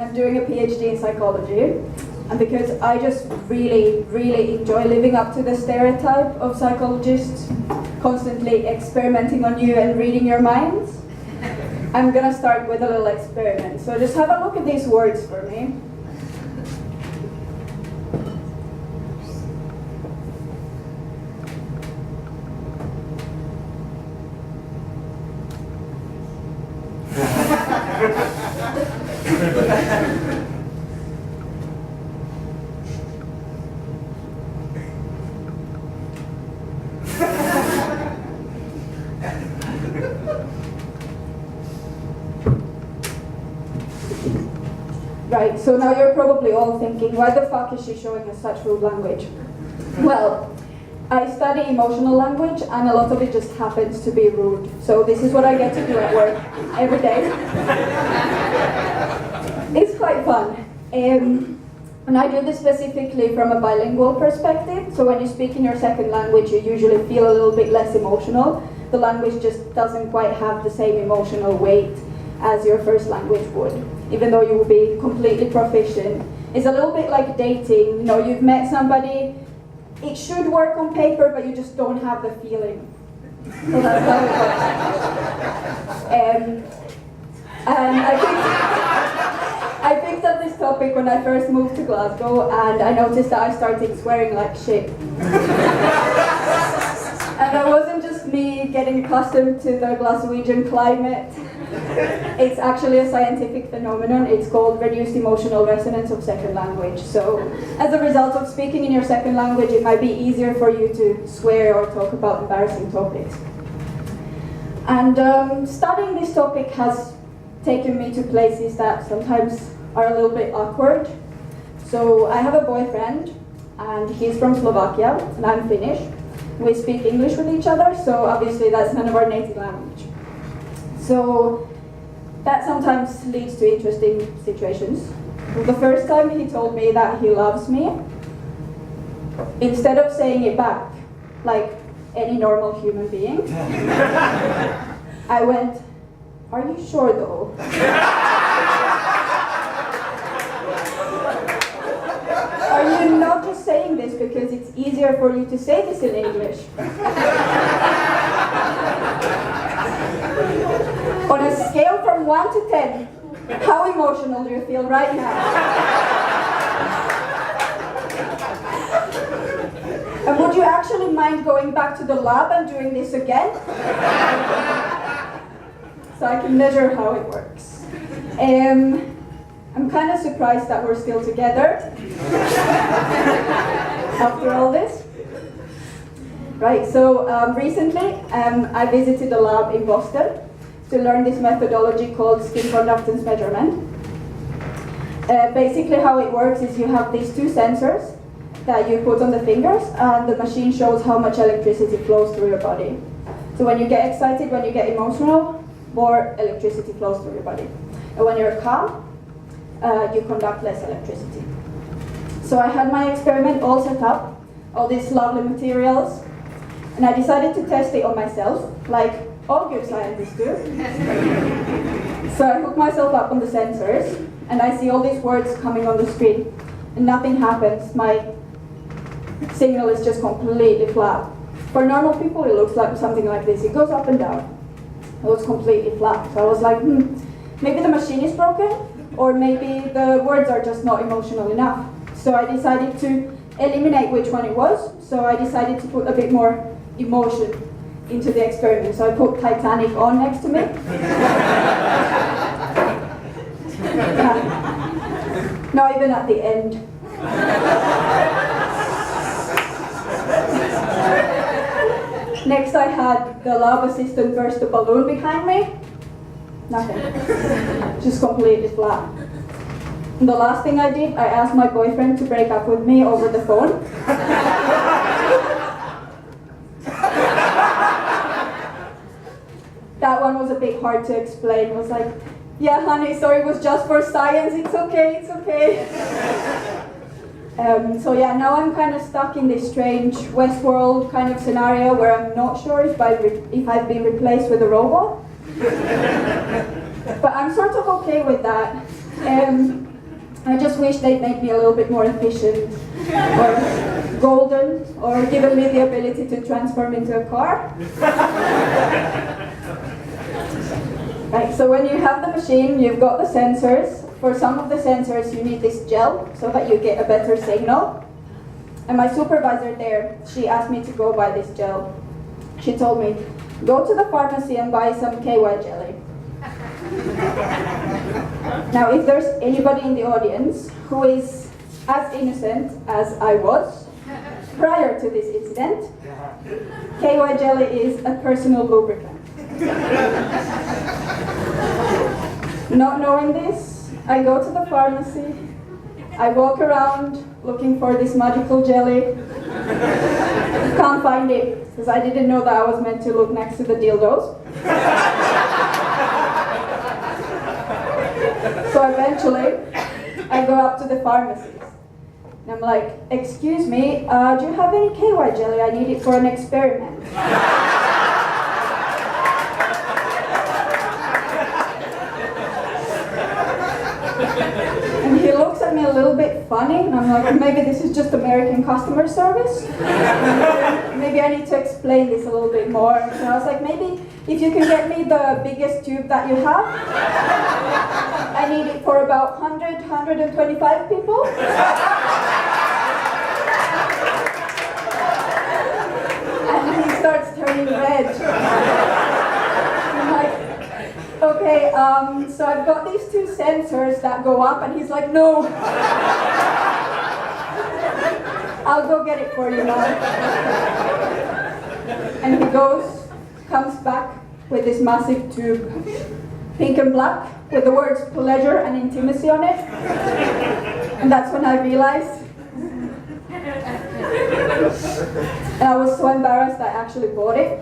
I'm doing a PhD in psychology, and because I just really, really enjoy living up to the stereotype of psychologists constantly experimenting on you and reading your minds, I'm gonna start with a little experiment. So just have a look at these words for me. Right, so now you're probably all thinking, why the fuck is she showing us such rude language? Well, I study emotional language and a lot of it just happens to be rude. So this is what I get to do at work every day. It's quite fun. And I do this specifically from a bilingual perspective. So when you speak in your second language, you usually feel a little bit less emotional. The language just doesn't quite have the same emotional weight as your first language would, even though you will be completely proficient. It's a little bit like dating. You know, you've met somebody, it should work on paper, but you just don't have the feeling. So that's how it works. And I picked up this topic when I first moved to Glasgow, and I noticed that I started swearing like shit. And it wasn't just me getting accustomed to the Glaswegian climate. It's actually a scientific phenomenon. It's called reduced emotional resonance of second language. So as a result of speaking in your second language, it might be easier for you to swear or talk about embarrassing topics. And studying this topic has taken me to places that sometimes are a little bit awkward. So I have a boyfriend, and he's from Slovakia, and I'm Finnish. We speak English with each other, so obviously that's none of our native language. So that sometimes leads to interesting situations. The first time he told me that he loves me, instead of saying it back like any normal human being, I went, "Are you sure though?" Are you not just saying this because it's easier for you to say this in English? On a scale from 1 to 10, how emotional do you feel right now? And would you actually mind going back to the lab and doing this again? So I can measure how it works. I'm kind of surprised that we're still together after all this. Right, so recently I visited a lab in Boston to learn this methodology called skin conductance measurement. Basically how it works is you have these two sensors that you put on the fingers, and the machine shows how much electricity flows through your body. So when you get excited, when you get emotional, more electricity flows through your body. And when you're calm, you conduct less electricity. So I had my experiment all set up, all these lovely materials, and I decided to test it on myself, like all good scientists do. So I hooked myself up on the sensors, and I see all these words coming on the screen, and nothing happens. My signal is just completely flat. For normal people, it looks like something like this. It goes up and down. It was completely flat. So I was like, maybe the machine is broken, or maybe the words are just not emotional enough. So I decided to eliminate which one it was. So I decided to put a bit more emotion into the experiment. So I put Titanic on next to me. Not even at the end. Next I had the lab assistant burst a balloon behind me. Nothing. Just completely flat. And the last thing I did, I asked my boyfriend to break up with me over the phone. That one was a bit hard to explain. It was like, yeah, honey, sorry, it was just for science. It's okay, it's okay. So yeah, now I'm kind of stuck in this strange Westworld kind of scenario where I'm not sure if I've been replaced with a robot. But I'm sort of okay with that. I just wish they'd made me a little bit more efficient, or golden, or given me the ability to transform into a car. Right, so when you have the machine, you've got the sensors. For some of the sensors, you need this gel so that you get a better signal. And my supervisor there, she asked me to go buy this gel. She told me, go to the pharmacy and buy some KY jelly. Now, if there's anybody in the audience who is as innocent as I was prior to this incident, KY jelly is a personal lubricant. Not knowing this, I go to the pharmacy, I walk around looking for this magical jelly. Can't find it, because I didn't know that I was meant to look next to the dildos. So eventually, I go up to the pharmacist. And I'm like, excuse me, do you have any KY jelly? I need it for an experiment. And he looks at me a little bit funny, and I'm like, maybe this is just American customer service? Maybe I need to explain this a little bit more. So I was like, maybe if you can get me the biggest tube that you have, I need it for about 100, 125 people. And he starts turning red. I'm like, okay, so I've got these two sensors that go up, and he's like, no. I'll go get it for you now. And he comes back with this massive tube, pink and black, with the words pleasure and intimacy on it. And that's when I realized. And I was so embarrassed I actually bought it.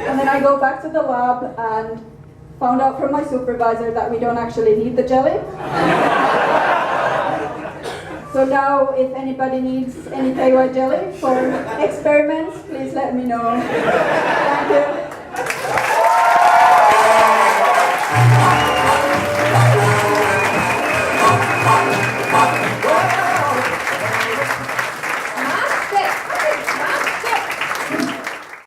And then I go back to the lab and found out from my supervisor that we don't actually need the jelly. So now, if anybody needs any KY jelly for experiments, please let me know. Thank you.